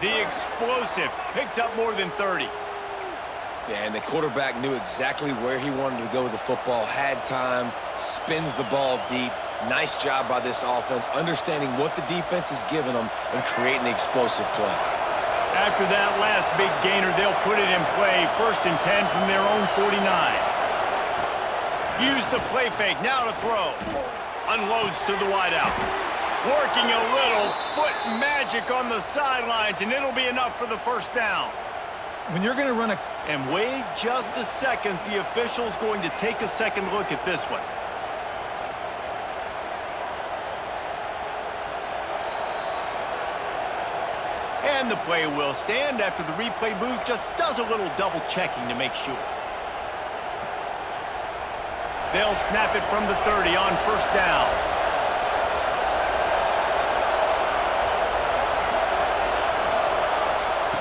The explosive picks up more than 30. Yeah, and the quarterback knew exactly where he wanted to go with the football, had time, spins the ball deep. Nice job by this offense, understanding what the defense is giving them and creating the explosive play. After that last big gainer, they'll put it in play. 1st and 10 from their own 49. Use the play fake, now to throw. Unloads to the wideout. Working a little foot magic on the sidelines, and it'll be enough for the 1st down. When you're going to run a... And wait just a second. The official's going to take a second look at this one. And the play will stand after the replay booth just does a little double checking to make sure. They'll snap it from the 30 on 1st down.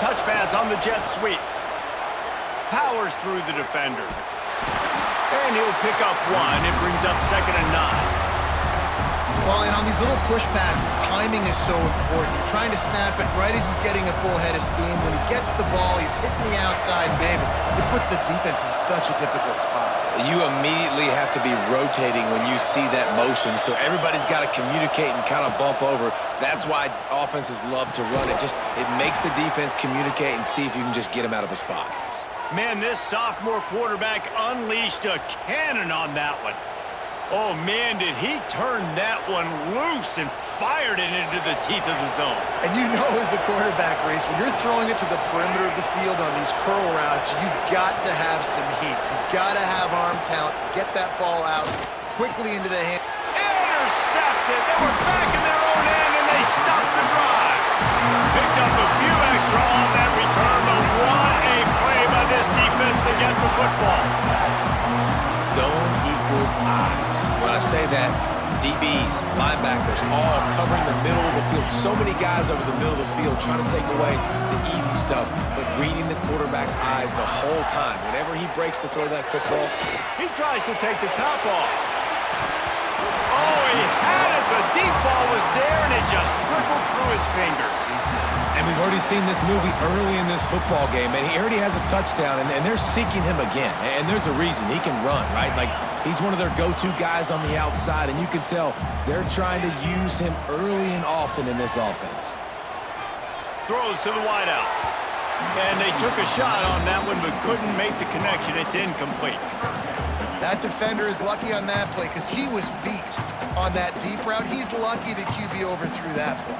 Touch pass on the jet sweep. Powers through the defender. And he'll pick up 1. It brings up 2nd and 9. Well, and on these little push passes, timing is so important. You're trying to snap it right as he's getting a full head of steam. When he gets the ball, he's hitting the outside, and baby, it puts the defense in such a difficult spot. You immediately have to be rotating when you see that motion, so everybody's got to communicate and kind of bump over. That's why offenses love to run it. It makes the defense communicate and see if you can just get him out of a spot. Man, this sophomore quarterback unleashed a cannon on that one. Oh, man, did he turn that one loose and fired it into the teeth of the zone. And you know as a quarterback, Reese, when you're throwing it to the perimeter of the field on these curl routes, you've got to have some heat. You've got to have arm talent to get that ball out quickly into the hand. Intercepted. They were back in their own end, and they stopped the drive. Picked up a few extra on that return, but what a play by this defense to get the football. Zone equals eyes. When I say that, DBs, linebackers, all covering the middle of the field. So many guys over the middle of the field trying to take away the easy stuff, but reading the quarterback's eyes the whole time. Whenever he breaks to throw that football, he tries to take the top off. Oh, he had it. The deep ball was there, and it just trickled through his fingers. And we've already seen this movie early in this football game, and he already has a touchdown, and they're seeking him again. And there's a reason. He can run, right? Like, he's one of their go-to guys on the outside, and you can tell they're trying to use him early and often in this offense. Throws to the wideout. And they took a shot on that one, but couldn't make the connection. It's incomplete. That defender is lucky on that play because he was beat on that deep route. He's lucky the QB overthrew that play.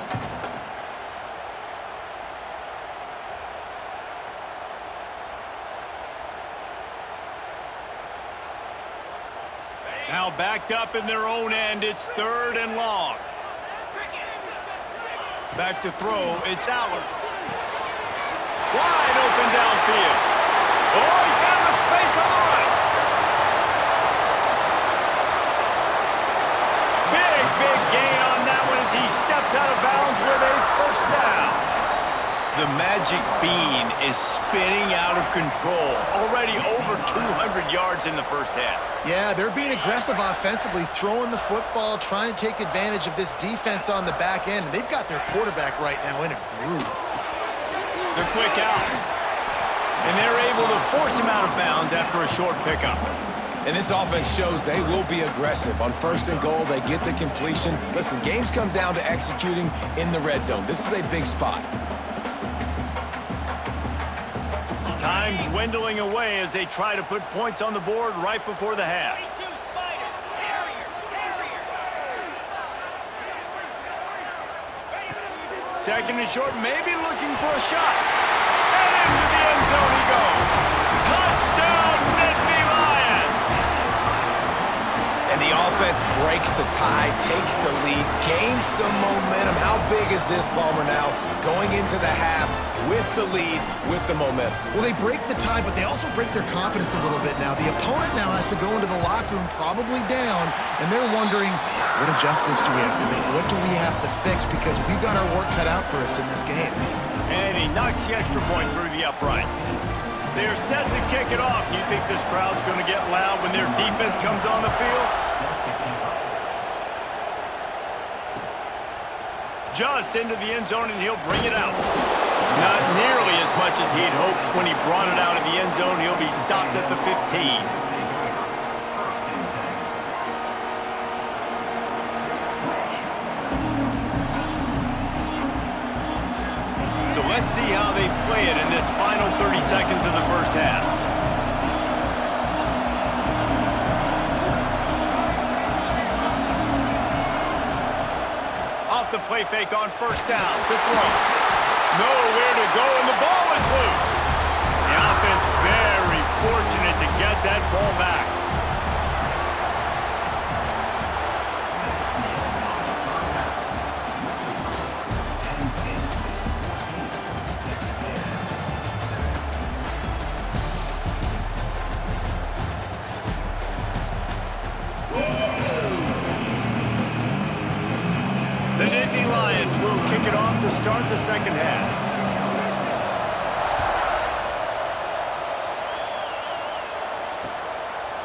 Now backed up in their own end, it's 3rd and long. Back to throw, it's Allard. Wide open downfield. Oh, he found a space on the right. Big gain on that one as he steps out of bounds with a 1st down. The magic bean is spinning out of control. Already over 200 yards in the 1st half. Yeah, they're being aggressive offensively, throwing the football, trying to take advantage of this defense on the back end. They've got their quarterback right now in a groove. The quick out. And they're able to force him out of bounds after a short pickup. And this offense shows they will be aggressive. On 1st and goal, they get the completion. Listen, games come down to executing in the red zone. This is a big spot. Time dwindling away as they try to put points on the board right before the half. 2nd and short, maybe looking for a shot. And into the end zone he goes. Touchdown, Nittany Lions! And the offense breaks the tie, takes the lead, gains some momentum. How big is this, Palmer, now? Going into the half with the lead, with the momentum. Well, they break the tie, but they also break their confidence a little bit now. The opponent now has to go into the locker room probably down, and they're wondering, what adjustments do we have to make? What do we have to fix? Because we've got our work cut out for us in this game. And he knocks the extra point through the uprights. They're set to kick it off. You think this crowd's going to get loud when their defense comes on the field? Just into the end zone, and he'll bring it out. much as he'd hoped when he brought it out of the end zone. He'll be stopped at the 15. So let's see how they play it in this final 30 seconds of the first half. Off the play fake on first down to throw. Nowhere to go, and the ball is loose. The offense very fortunate to get that ball back. The Nittany Lions will kick it off to start the second half.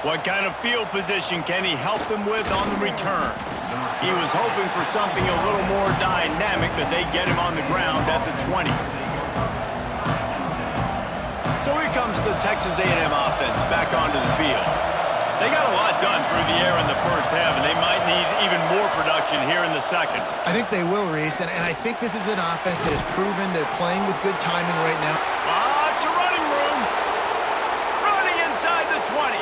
What kind of field position can he help them with on the return? He was hoping for something a little more dynamic, but they get him on the ground at the 20. So here comes the Texas A&M offense back onto the field. They got a lot done through the air in the first half, and they might need even more production here in the second. I think they will, Reese, and I think this is an offense that has proven they're playing with good timing right now. Lots of running room. Running inside the 20.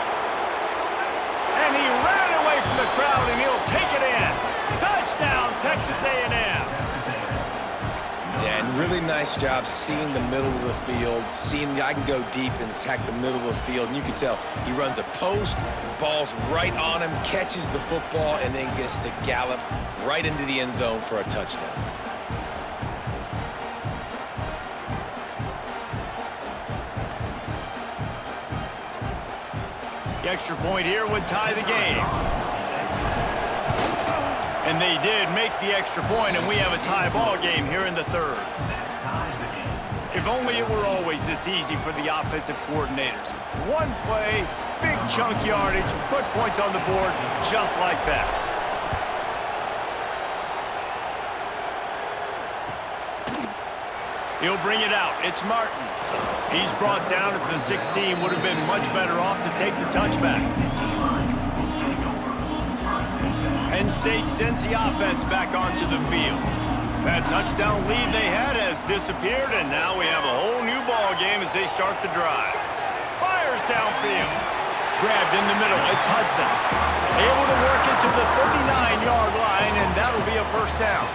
And he ran away from the crowd, and he'll take it in. Touchdown, Texas A&M. Yeah, and really nice job seeing the middle of the field, seeing I can go deep and attack the middle of the field. And you can tell he runs a post, ball's right on him, catches the football, and then gets to gallop right into the end zone for a touchdown. The extra point here would tie the game. And they did make the extra point, and we have a tie ball game here in the third. If only it were always this easy for the offensive coordinators. One play, big chunk yardage, put points on the board just like that. He'll bring it out. It's Martin. He's brought down at the 16. Would have been much better off to take the touchback. Penn State sends the offense back onto the field. That touchdown lead they had has disappeared, and now we have a whole new ball game as they start the drive. Fires downfield. Grabbed in the middle. It's Hudson. Able to work it to the 39-yard line, and that'll be a first down.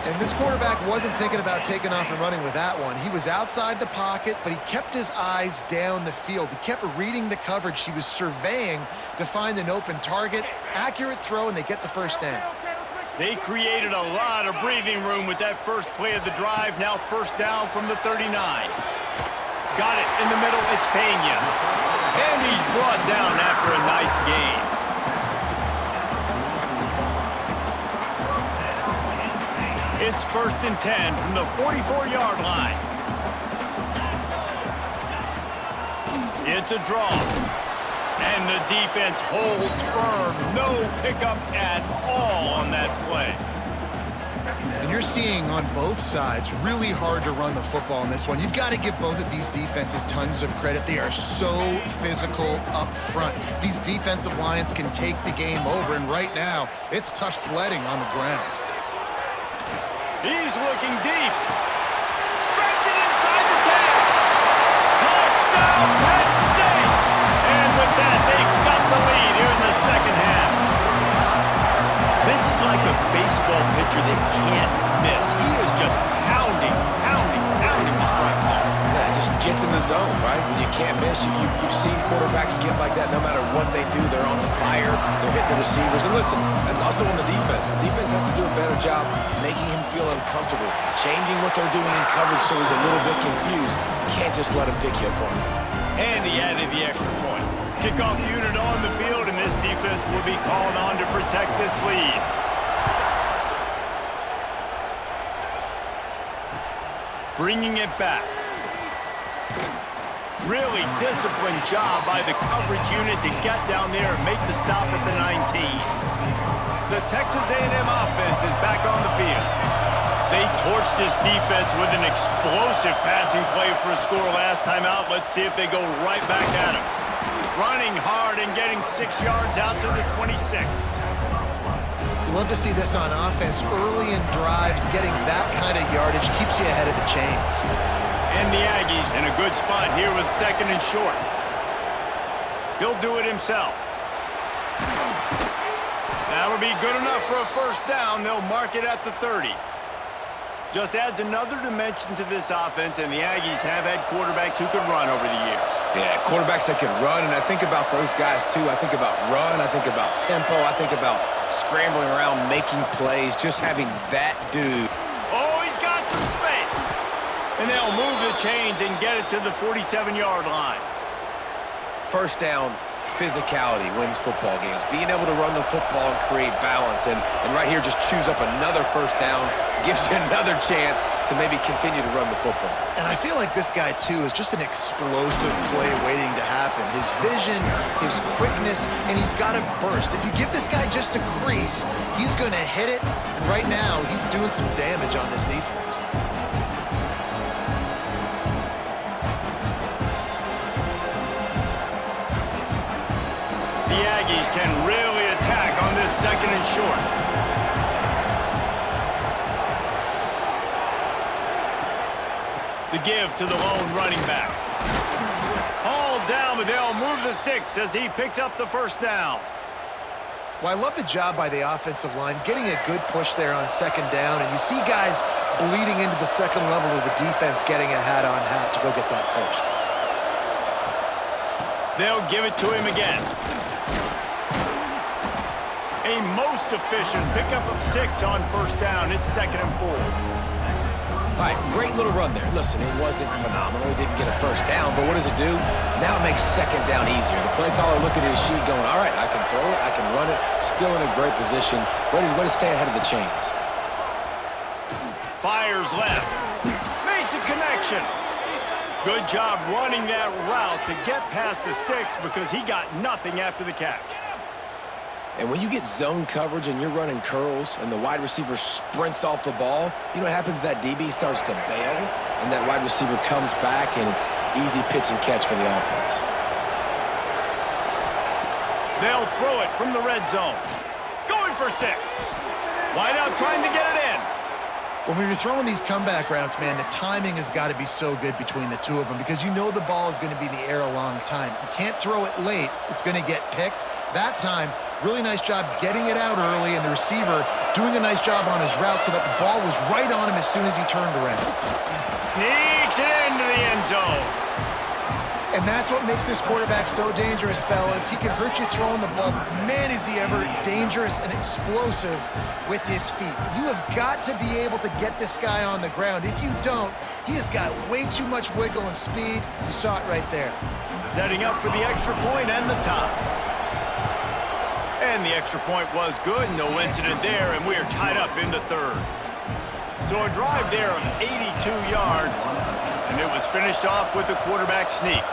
And this quarterback wasn't thinking about taking off and running with that one. He was outside the pocket, but he kept his eyes down the field. He kept reading the coverage. He was surveying to find an open target. Accurate throw, and they get the first down. They created a lot of breathing room with that first play of the drive. Now first down from the 39. Got it in the middle. It's Pena. And he's brought down after a nice gain. It's 1st and 10 from the 44-yard line. It's a draw. And the defense holds firm. No pickup at all on that play. And you're seeing on both sides really hard to run the football in this one. You've got to give both of these defenses tons of credit. They are so physical up front. These defensive lines can take the game over, and right now, it's tough sledding on the ground. He's looking deep. Brings it inside the 10. Touchdown, Penn State. And with that, they've got the lead here in the second half. This is like a baseball pitcher that can't miss. He is just pounding the strike zone. Yeah, it just gets in the zone, right? When you can't miss, you've seen quarterbacks get like that no matter what they do. They're on fire. They're hitting the receivers. And listen, that's also on the defense. The defense has to do a better job making him feel uncomfortable, changing what they're doing in coverage so he's a little bit confused. You can't just let him pick you apart. And he added the extra point. Kickoff unit on the field, and this defense will be called on to protect this lead. Bringing it back. Really disciplined job by the coverage unit to get down there and make the stop at the 19. The Texas A&M offense is back on the field. They torched this defense with an explosive passing play for a score last time out. Let's see if they go right back at him. Running hard and getting 6 yards out to the 26. Love to see this on offense. Early in drives, getting that kind of yardage keeps you ahead of the chains. And the Aggies in a good spot here with 2nd and short. He'll do it himself. That'll be good enough for a first down. They'll mark it at the 30. Just adds another dimension to this offense, and the Aggies have had quarterbacks who could run over the years. Yeah, quarterbacks that can run, and I think about those guys too. I think about run, I think about tempo, I think about scrambling around, making plays, just having that dude. Oh, he's got some space. And they'll move the chains and get it to the 47-yard line. First down, physicality wins football games. Being able to run the football and create balance, and right here just choose up another first down, gives you another chance to maybe continue to run the football. And I feel like this guy, too, is just an explosive play waiting to happen. His vision, his quickness, and he's got a burst. If you give this guy just a crease, he's going to hit it. And right now, he's doing some damage on this defense. The Aggies can really attack on this 2nd and short. The give to the lone running back. Hauled down, but they'll move the sticks as he picks up the first down. Well, I love the job by the offensive line, getting a good push there on 2nd down, and you see guys bleeding into the 2nd level of the defense getting a hat-on-hat to go get that first. They'll give it to him again. A most efficient pickup of 6 on first down. It's 2nd and 4. All right, great little run there. Listen, it wasn't phenomenal. He didn't get a first down, but what does it do? Now it makes 2nd down easier. The play caller looking at his sheet going, all right, I can throw it, I can run it, still in a great position. Way to stay ahead of the chains. Fires left. Makes a connection. Good job running that route to get past the sticks because he got nothing after the catch. And when you get zone coverage and you're running curls and the wide receiver sprints off the ball, you know what happens? That DB starts to bail, and that wide receiver comes back, and it's easy pitch and catch for the offense. They'll throw it from the red zone. Going for 6. Wide out trying to get it in. When you're throwing these comeback routes, man, the timing has got to be so good between the two of them because you know the ball is going to be in the air a long time. You can't throw it late. It's going to get picked. That time, really nice job getting it out early, and the receiver doing a nice job on his route so that the ball was right on him as soon as he turned around. Sneaks it into the end zone. And that's what makes this quarterback so dangerous, fellas. He can hurt you throwing the ball, but man, is he ever dangerous and explosive with his feet. You have got to be able to get this guy on the ground. If you don't, he has got way too much wiggle and speed. You saw it right there. Setting up for the extra point and the tie. And the extra point was good, no incident there, and we are tied up in the 3rd. So a drive there of 82 yards, and it was finished off with a quarterback sneak.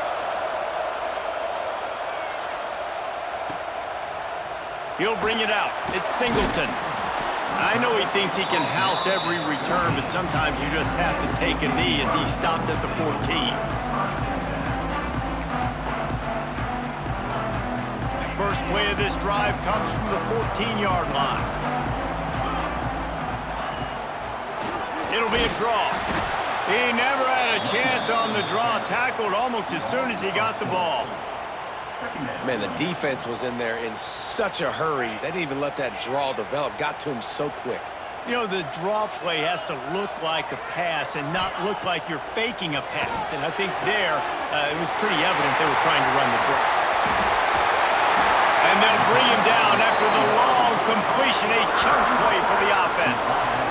He'll bring it out. It's Singleton. I know he thinks he can house every return, but sometimes you just have to take a knee as he stopped at the 14. First play of this drive comes from the 14-yard line. It'll be a draw. He never had a chance on the draw, tackled almost as soon as he got the ball. Man, the defense was in there in such a hurry. They didn't even let that draw develop. Got to him so quick. You know, the draw play has to look like a pass and not look like you're faking a pass. And I think there, it was pretty evident they were trying to run the draw. And they'll bring him down after the long completion, a chunk play for the offense.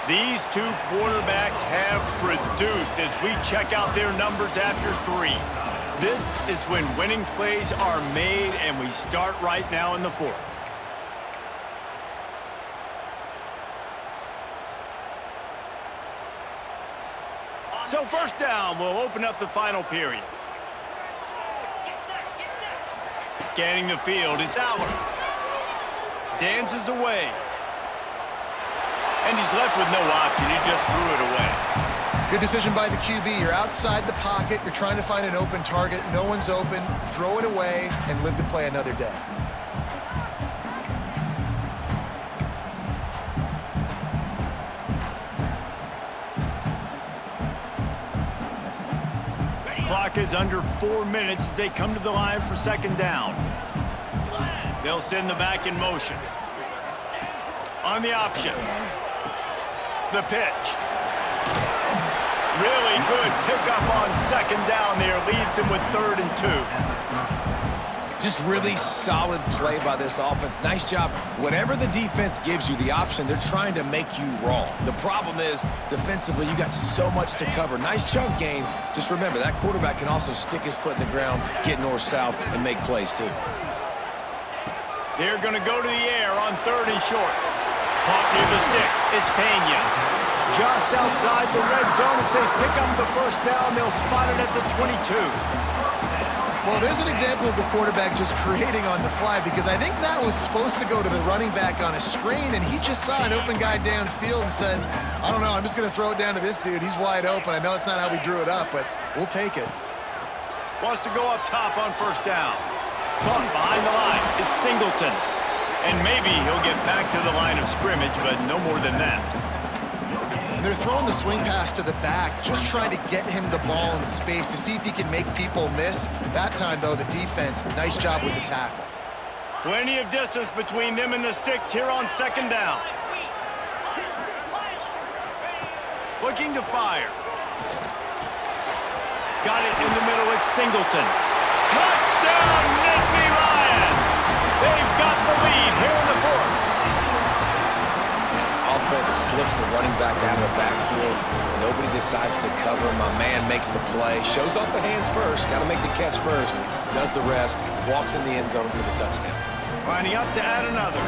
These two quarterbacks have produced as we check out their numbers after 3. This is when winning plays are made, and we start right now in the fourth. So first down will open up the final period. Scanning the field, it's Allen. Dances away. And he's left with no option. He just threw it away. Good decision by the QB. You're outside the pocket. You're trying to find an open target. No one's open. Throw it away and live to play another day. Clock is under 4 minutes as they come to the line for second down. They'll send the back in motion. On the option. The pitch. Really good pickup on second down there. Leaves them with 3rd and 2. Just really solid play by this offense. Nice job. Whatever the defense gives you the option, they're trying to make you wrong. The problem is, defensively, you got so much to cover. Nice chunk gain. Just remember, that quarterback can also stick his foot in the ground, get north-south, and make plays too. They're going to go to the air on 3rd and short. Caught near the sticks. It's Penn. Just outside the red zone. If they pick up the first down, they'll spot it at the 22. Well, there's an example of the quarterback just creating on the fly, because I think that was supposed to go to the running back on a screen, and he just saw an open guy downfield and said, I don't know, I'm just going to throw it down to this dude. He's wide open. I know it's not how we drew it up, but we'll take it. Wants to go up top on first down. Caught behind the line. It's Singleton. And maybe he'll get back to the line of scrimmage, but no more than that. They're throwing the swing pass to the back, just trying to get him the ball in space to see if he can make people miss. That time, though, the defense, nice job with the tackle. Plenty of distance between them and the sticks here on second down. Looking to fire. Got it in the middle. It's Singleton. Touchdown, Nittany Lions! They've got the lead here in the fourth. Offense slips the running back out of the backfield. Nobody decides to cover. My man makes the play. Shows off the hands first. Got to make the catch first. Does the rest. Walks in the end zone for the touchdown. Lining up to add another.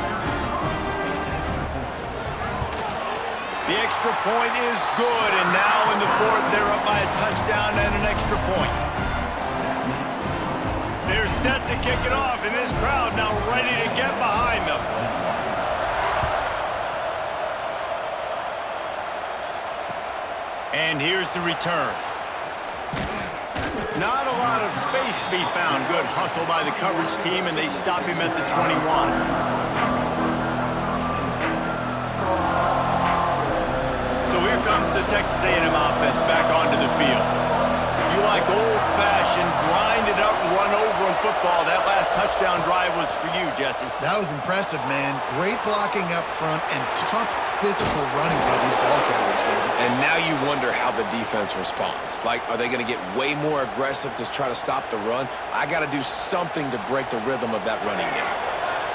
The extra point is good, and now in the fourth, they're up by a touchdown and an extra point. They're set to kick it off, and this crowd now ready to get behind them. And here's the return. Not a lot of space to be found. Good hustle by the coverage team, and they stop him at the 21. So here comes the Texas A&M offense back onto the field. If you like old-fashioned, grind-it-up, run-over in football, that last touchdown drive was for you, Jesse. That was impressive, man. Great blocking up front and tough physical running by these ball carriers, David. And now you wonder how the defense responds. Like, are they going to get way more aggressive to try to stop the run? I got to do something to break the rhythm of that running game.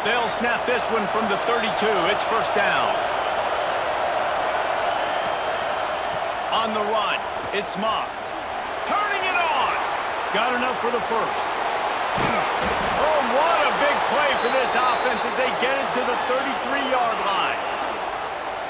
They'll snap this one from the 32. It's first down. On the run, it's Moss. Turning it on. Got enough for the first. Oh, what a big play for this offense as they get it to the 33-yard line.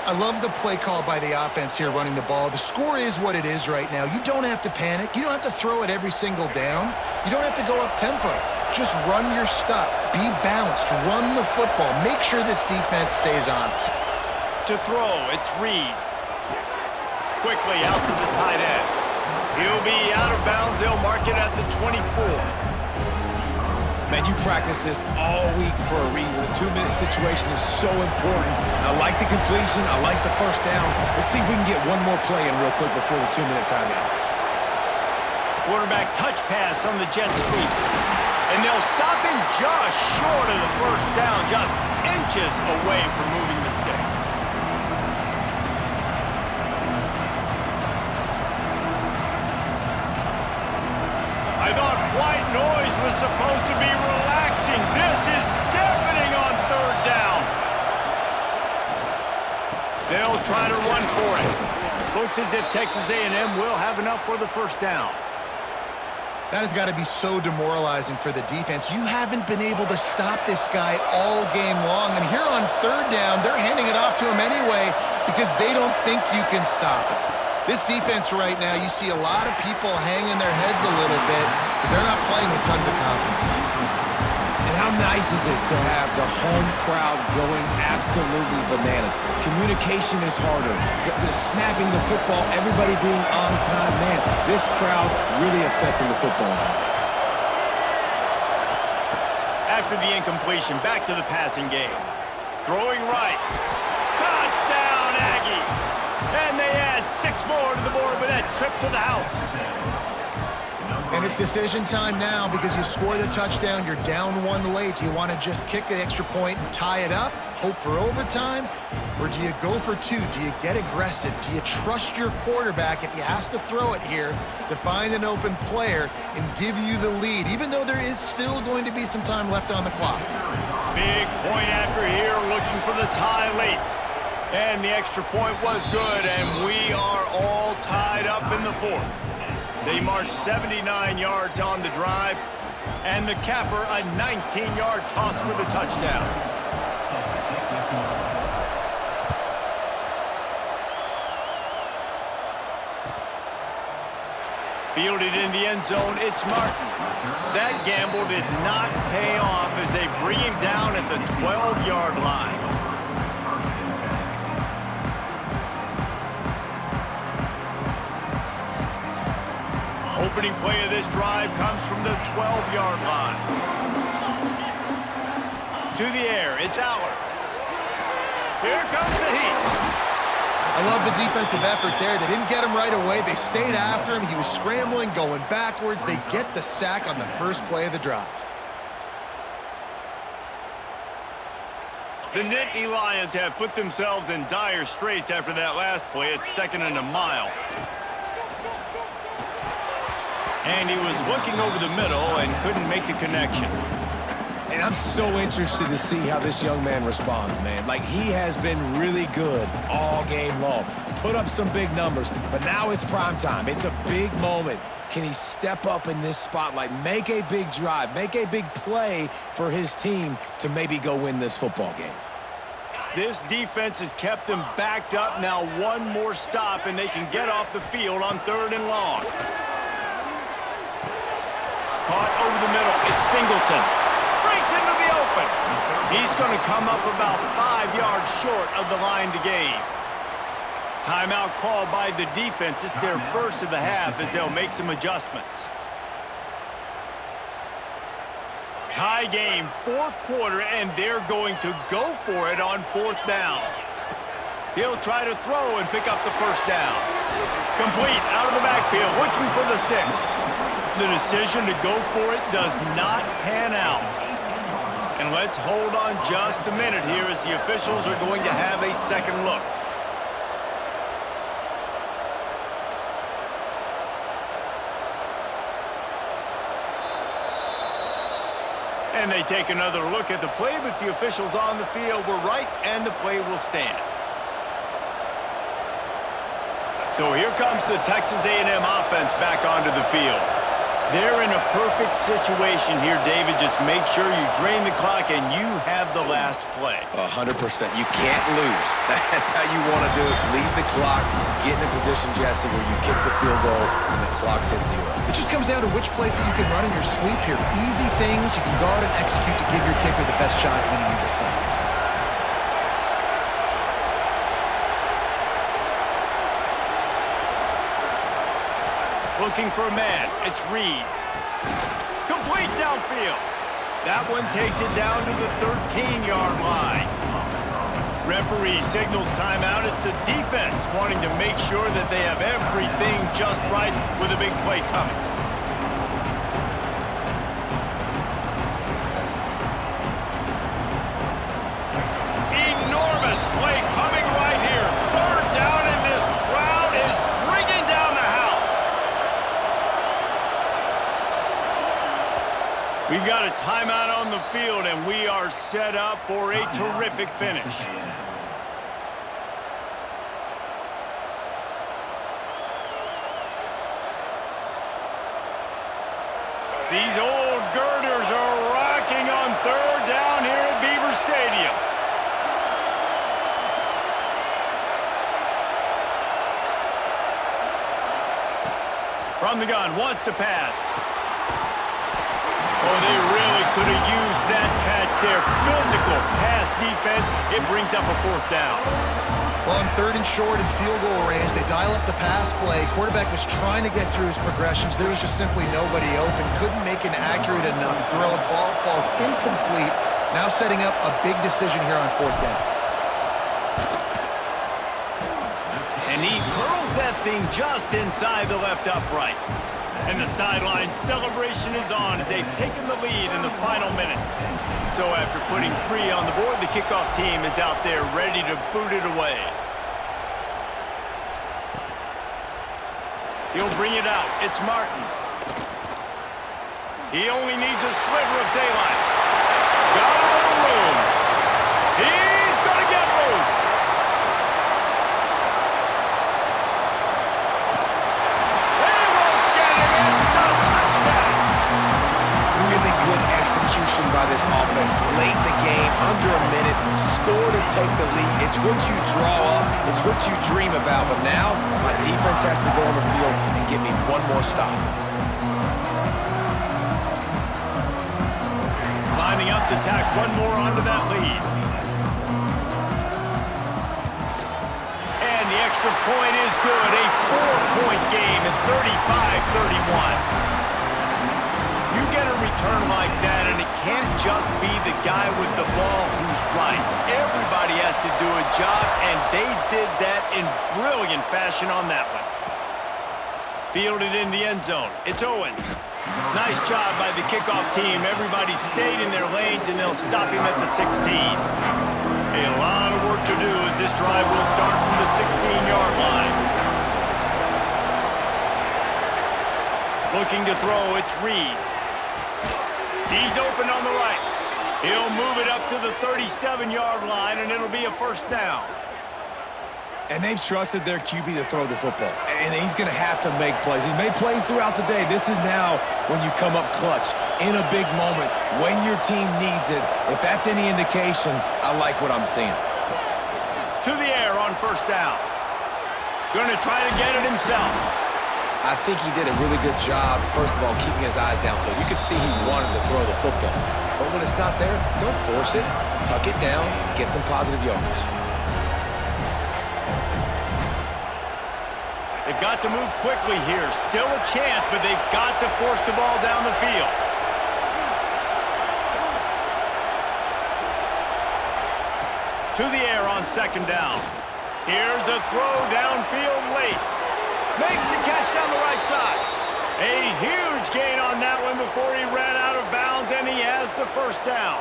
I love the play call by the offense here running the ball. The score is what it is right now. You don't have to panic. You don't have to throw it every single down. You don't have to go up tempo. Just run your stuff. Be balanced. Run the football. Make sure this defense stays on it. To throw, it's Reed. Quickly out to the tight end. He'll be out of bounds. They'll mark it at the 24. Man, you practice this all week for a reason. The 2-minute situation is so important. I like the completion. I like the first down. Let's see if we can get one more play in real quick before the 2-minute timeout. Quarterback touch pass on the jet sweep. And they'll stop him just short of the first down, just inches away from moving the sticks. I thought white noise was supposed to be relaxing. This is deafening on third down. They'll try to run for it. Looks as if Texas A&M will have enough for the first down. That has got to be so demoralizing for the defense. You haven't been able to stop this guy all game long. And here on third down, they're handing it off to him anyway because they don't think you can stop it. This defense right now, you see a lot of people hanging their heads a little bit because they're not playing with tons of confidence. And how nice is it to have the home crowd going absolutely bananas? Communication is harder. The snapping the football, everybody being on time. Man, this crowd really affecting the football game. After the incompletion, back to the passing game. Throwing right. Touchdown, Aggies! And they add 6 more to the board with that trip to the house. And it's decision time now because you score the touchdown, you're down 1 late. Do you want to just kick the extra point and tie it up, hope for overtime? Or do you go for 2? Do you get aggressive? Do you trust your quarterback if he has to throw it here to find an open player and give you the lead, even though there is still going to be some time left on the clock? Big point after here, looking for the tie late. And the extra point was good, and we are all tied up in the 4th. They marched 79 yards on the drive, and the capper a 19-yard toss for the touchdown. Fielded in the end zone, it's Martin. That gamble did not pay off as they bring him down at the 12-yard line. Opening play of this drive comes from the 12-yard line. To the air, it's Aller. Here comes the heat. I love the defensive effort there. They didn't get him right away. They stayed after him. He was scrambling, going backwards. They get the sack on the first play of the drive. The Nittany Lions have put themselves in dire straits after that last play. It's 2nd and a mile. And he was looking over the middle and couldn't make the connection. And I'm so interested to see how this young man responds, man. Like, he has been really good all game long. Put up some big numbers, but now it's prime time. It's a big moment. Can he step up in this spotlight, make a big drive, make a big play for his team to maybe go win this football game? This defense has kept them backed up. Now 1 more stop, and they can get off the field on 3rd and long. Caught over the middle. It's Singleton. Breaks into the open. He's going to come up about 5 yards short of the line to gain. Timeout called by the defense. It's their first of the half as they'll make some adjustments. Tie game, 4th quarter, and they're going to go for it on 4th down. He'll try to throw and pick up the first down. Complete out of the backfield, looking for the sticks. The decision to go for it does not pan out. And let's hold on just a minute here as the officials are going to have a second look. And they take another look at the play, but the officials on the field were right, and the play will stand. So here comes the Texas A&M offense back onto the field. They're in a perfect situation here, David. Just make sure you drain the clock and you have the last play. 100%. You can't lose. That's how you want to do it. Lead the clock, get in a position, Jesse, where you kick the field goal and the clock's at 0. It just comes down to which plays that you can run in your sleep here. Easy things you can go out and execute to give your kicker the best shot at winning you this game. Looking for a man. It's Reed. Complete downfield. That one takes it down to the 13-yard line. Referee signals timeout. It's the defense wanting to make sure that they have everything just right with a big play coming. Enormous play coming right here. 3rd down, and this crowd is bringing down the house. We've got a timeout on the field, and we are set up for a terrific finish. These old girders are rocking on third down here at Beaver Stadium. From the gun, wants to pass. Oh, they really could have used that catch there. Physical pass defense. It brings up a fourth down. Well, on third and short and field goal range, they dial up the pass play. Quarterback was trying to get through his progressions. There was just simply nobody open. Couldn't make an accurate enough throw. Ball falls incomplete. Now setting up a big decision here on fourth down. And he curls that thing just inside the left upright. And the sideline celebration is on as they've taken the lead in the final minute. So after putting 3 on the board, the kickoff team is out there ready to boot it away. He'll bring it out. It's Martin. He only needs a sliver of daylight. Got a little room. He's going to get loose. Execution by this offense late in the game, under a minute, score to take the lead. It's what you draw up, it's what you dream about, but now my defense has to go on the field and get me one more stop. Lining up to tack one more onto that lead. And the extra point is good, a 4-point game at 35-31. You get a return like that, and it can't just be the guy with the ball who's right. Everybody has to do a job, and they did that in brilliant fashion on that one. Fielded in the end zone. It's Owens. Nice job by the kickoff team. Everybody stayed in their lanes, and they'll stop him at the 16. A lot of work to do as this drive will start from the 16-yard line. Looking to throw, it's Reed. He's open on the right. He'll move it up to the 37-yard line, and it'll be a first down. And they've trusted their QB to throw the football. And he's going to have to make plays. He's made plays throughout the day. This is now when you come up clutch, in a big moment, when your team needs it. If that's any indication, I like what I'm seeing. To the air on first down. Going to try to get it himself. I think he did a really good job, first of all, keeping his eyes downfield. You could see he wanted to throw the football. But when it's not there, don't force it. Tuck it down, get some positive yards. They've got to move quickly here. Still a chance, but they've got to force the ball down the field. To the air on second down. Here's a throw downfield late. Makes a catch down the right side. A huge gain on that one before he ran out of bounds, and he has the first down.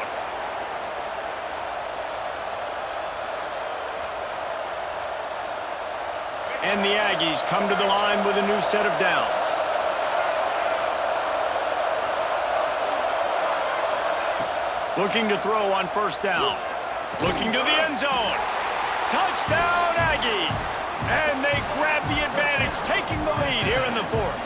And the Aggies come to the line with a new set of downs. Looking to throw on first down. Looking to the end zone. Touchdown, Aggies! And they grab the advantage, taking the lead here in the fourth.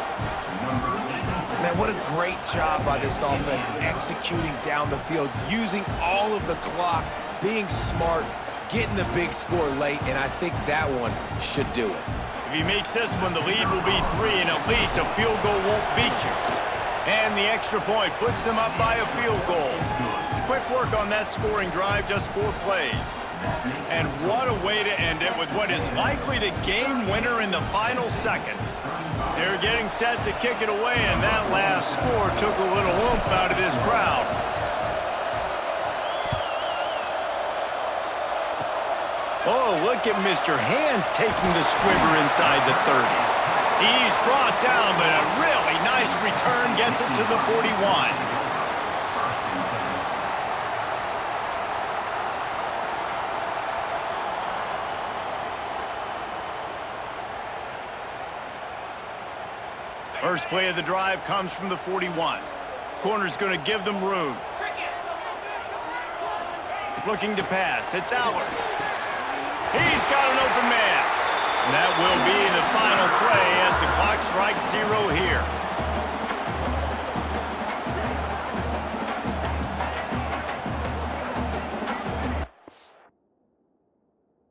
Man, what a great job by this offense executing down the field, using all of the clock, being smart, getting the big score late, and I think that one should do it. If he makes this one, the lead will be 3, and at least a field goal won't beat you. And the extra point puts them up by a field goal. Quick work on that scoring drive, just 4 plays. And what a way to end it with what is likely the game winner in the final seconds. They're getting set to kick it away, and that last score took a little oomph out of this crowd. Oh, look at Mr. Hands taking the squibber inside the 30. He's brought down, but a really nice return gets it to the 41. First play of the drive comes from the 41. Corner's going to give them room. Looking to pass. It's Allard. He's got an open man. And that will be the final play as the clock strikes 0 here.